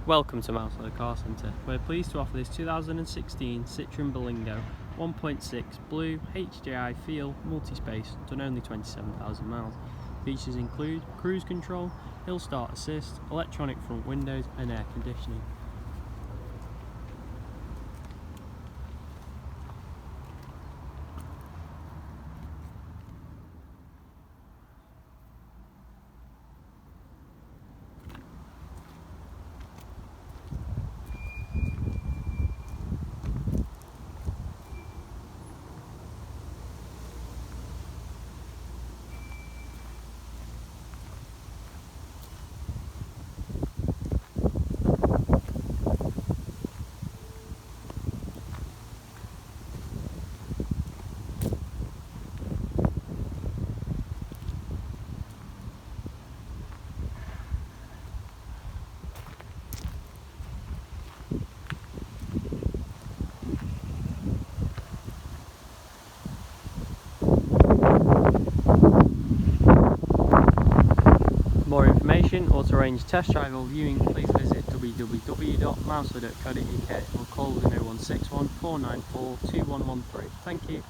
Welcome to Mouselow Car Centre. We're pleased to offer this 2016 Citroen Berlingo 1.6 BlueHDi Feel Multispace, done only 27,000 miles. Features include cruise control, hill start assist, electronic front windows and air conditioning. For more information or to arrange test drive or viewing, please visit www.mouselow.co.uk or call within 0161 494 2113. Thank you.